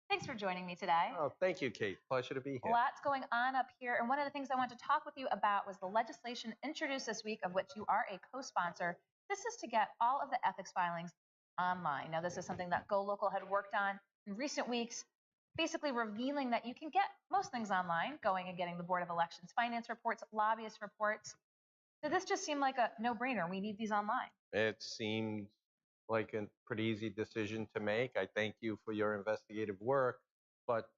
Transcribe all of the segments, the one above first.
Thanks for joining me today. Oh, thank you, Kate. Pleasure to be here. Lots going on up here. And one of the things I want to talk with you about was the legislation introduced this week, of which you are a co-sponsor. This is to get all of the ethics filings online. Now, this is something that GoLocal had worked on in recent weeks, basically revealing that you can get most things online, going and getting the Board of Elections finance reports, lobbyist reports. So this just seemed like a no-brainer. We need these online. It seemed like a pretty easy decision to make. I thank you for your investigative work. But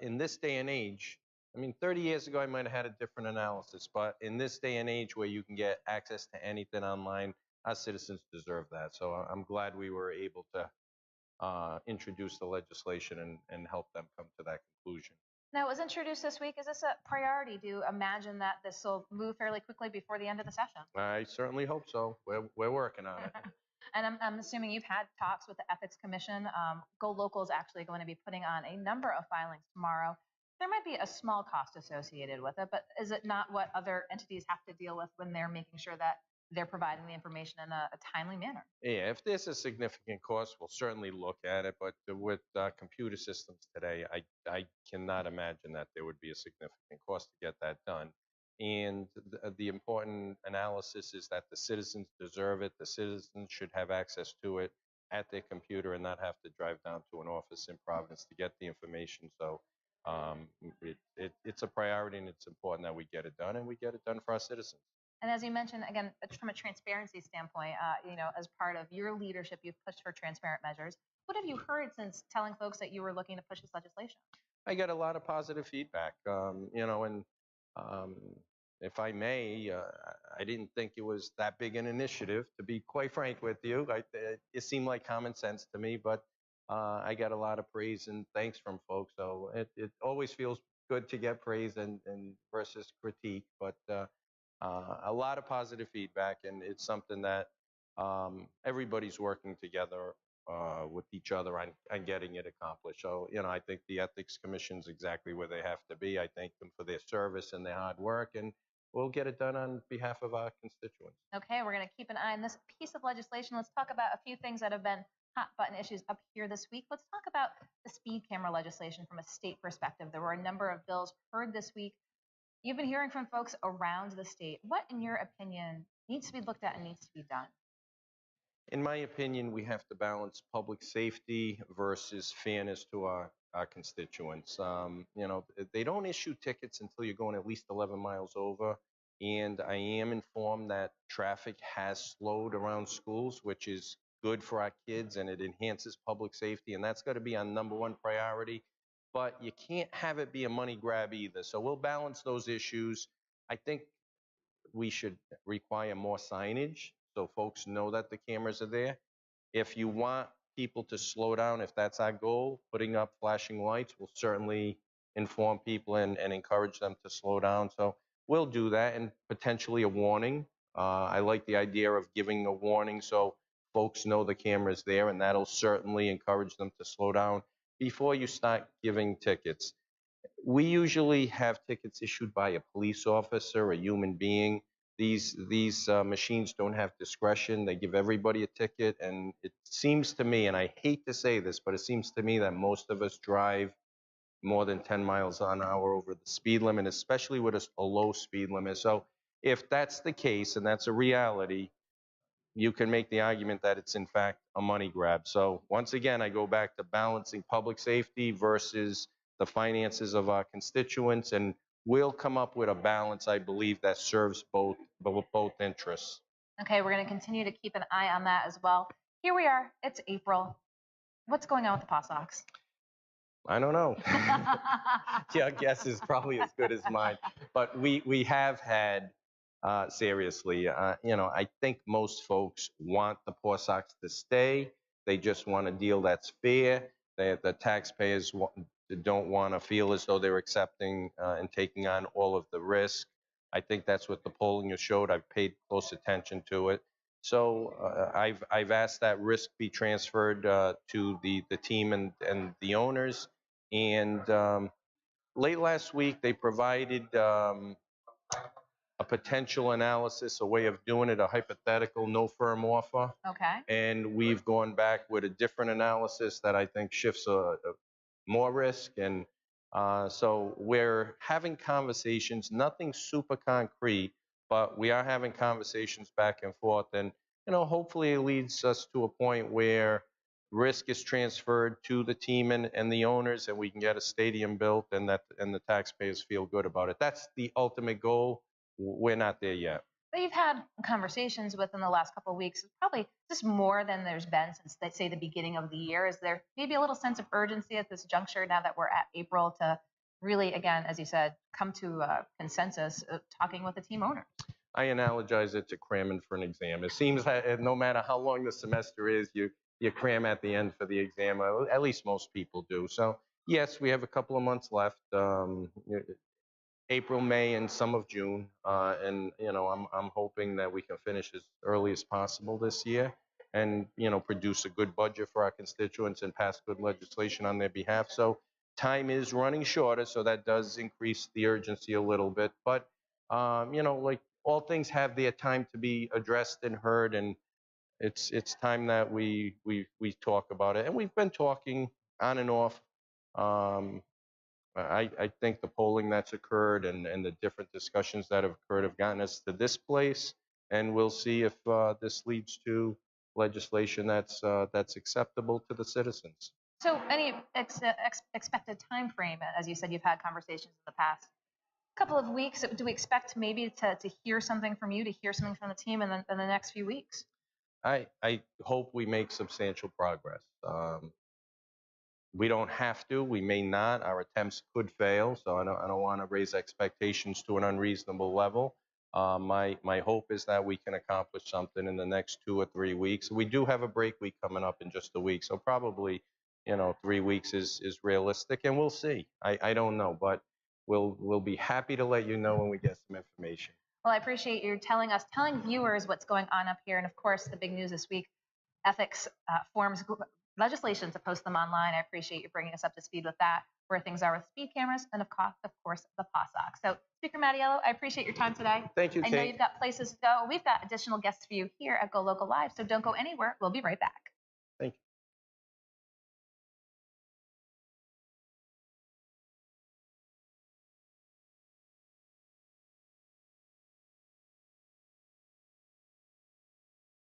in this day and age, I mean, 30 years ago, I might have had a different analysis. But in this day and age where you can get access to anything online, our citizens deserve that. So I'm glad we were able to introduce the legislation and help them come to that conclusion. Now, it was introduced this week. Is this a priority? Do you imagine that this will move fairly quickly before the end of the session? I certainly hope so. We're working on it. And I'm assuming you've had talks with the Ethics Commission. GoLocal is actually going to be putting on a number of filings tomorrow. There might be a small cost associated with it, but is it not what other entities have to deal with when they're making sure that they're providing the information in a timely manner? Yeah, if there's a significant cost, we'll certainly look at it. But with computer systems today, I cannot imagine that there would be a significant cost to get that done. And the important analysis is that the citizens deserve it. The citizens should have access to it at their computer and not have to drive down to an office in Providence to get the information. So it's a priority, and it's important that we get it done, and we get it done for our citizens. And as you mentioned, again, from a transparency standpoint, as part of your leadership, you've pushed for transparent measures. What have you heard since telling folks that you were looking to push this legislation? I get a lot of positive feedback, and um, if I may, I didn't think it was that big an initiative, to be quite frank with you. It seemed like common sense to me, but I got a lot of praise and thanks from folks. So it always feels good to get praise and versus critique, but a lot of positive feedback, and it's something that everybody's working together with each other on getting it accomplished. So, I think the Ethics Commission's exactly where they have to be. I thank them for their service and their hard work, and we'll get it done on behalf of our constituents. Okay, we're going to keep an eye on this piece of legislation. Let's talk about a few things that have been hot button issues up here this week. Let's talk about the speed camera legislation from a state perspective. There were a number of bills heard this week. You've been hearing from folks around the state. What, in your opinion, needs to be looked at and needs to be done? In my opinion, we have to balance public safety versus fairness to our constituents. They don't issue tickets until you're going at least 11 miles over. And I am informed that traffic has slowed around schools, which is good for our kids, and it enhances public safety. And that's got to be our number one priority. But you can't have it be a money grab either. So we'll balance those issues. I think we should require more signage so folks know that the cameras are there. If you want people to slow down, if that's our goal, putting up flashing lights will certainly inform people and encourage them to slow down. So we'll do that, and potentially a warning. I like the idea of giving a warning so folks know the camera's there, and that'll certainly encourage them to slow down before you start giving tickets. We usually have tickets issued by a police officer, a human being. These machines don't have discretion. They give everybody a ticket, and it seems to me, and I hate to say this, but it seems to me that most of us drive more than 10 miles an hour over the speed limit, especially with a low speed limit. So if that's the case, and that's a reality, you can make the argument that it's in fact a money grab. So once again, I go back to balancing public safety versus the finances of our constituents, and we'll come up with a balance, I believe, that serves both interests. Okay, we're going to continue to keep an eye on that as well. Here we are. It's April. What's going on with the Paw Sox? I don't know. Your guess is probably as good as mine. But we have had, seriously, I think most folks want the Paw Sox to stay. They just want a deal that's fair. The taxpayers don't want to feel as though they're accepting and taking on all of the risk. I think that's what the polling has showed. I've paid close attention to it. So I've asked that risk be transferred to the team and the owners. And late last week, they provided a potential analysis, a way of doing it, a hypothetical, no firm offer. Okay. And we've gone back with a different analysis that I think shifts more risk. And so we're having conversations, nothing super concrete, but we are having conversations back and forth. And, hopefully it leads us to a point where risk is transferred to the team and the owners, and we can get a stadium built, and the taxpayers feel good about it. That's the ultimate goal. We're not there yet. But you've had conversations within the last couple of weeks, probably just more than there's been since, let's say, the beginning of the year. Is there maybe a little sense of urgency at this juncture now that we're at April to really, again, as you said, come to a consensus of talking with the team owners? I analogize it to cramming for an exam. It seems that no matter how long the semester is, you cram at the end for the exam. At least most people do. So yes, we have a couple of months left. April, May, and some of June. And I'm hoping that we can finish as early as possible this year, and produce a good budget for our constituents and pass good legislation on their behalf. So time is running shorter, so that does increase the urgency a little bit. But like all things have their time to be addressed and heard, and it's time that we talk about it. And we've been talking on and off. I think the polling that's occurred and the different discussions that have occurred have gotten us to this place, and we'll see if this leads to legislation that's acceptable to the citizens. So, any expected time frame? As you said, you've had conversations in the past couple of weeks. Do we expect maybe to hear something from you, to hear something from the team in the next few weeks? I hope we make substantial progress. We don't have to. We may not. Our attempts could fail. So I don't want to raise expectations to an unreasonable level. My hope is that we can accomplish something in the next 2 or 3 weeks. We do have a break week coming up in just a week, so probably 3 weeks is realistic, and we'll see. I don't know, but we'll be happy to let you know when we get some information. Well, I appreciate you telling viewers what's going on up here, and of course, the big news this week: ethics forms legislation to post them online. I appreciate you bringing us up to speed with that, where things are with speed cameras, and of course, the Paw Sox. So, Speaker Mattiello, I appreciate your time today. Thank you, I Kate. know you've got places to go. We've got additional guests for you here at Go Local Live, so don't go anywhere. We'll be right back.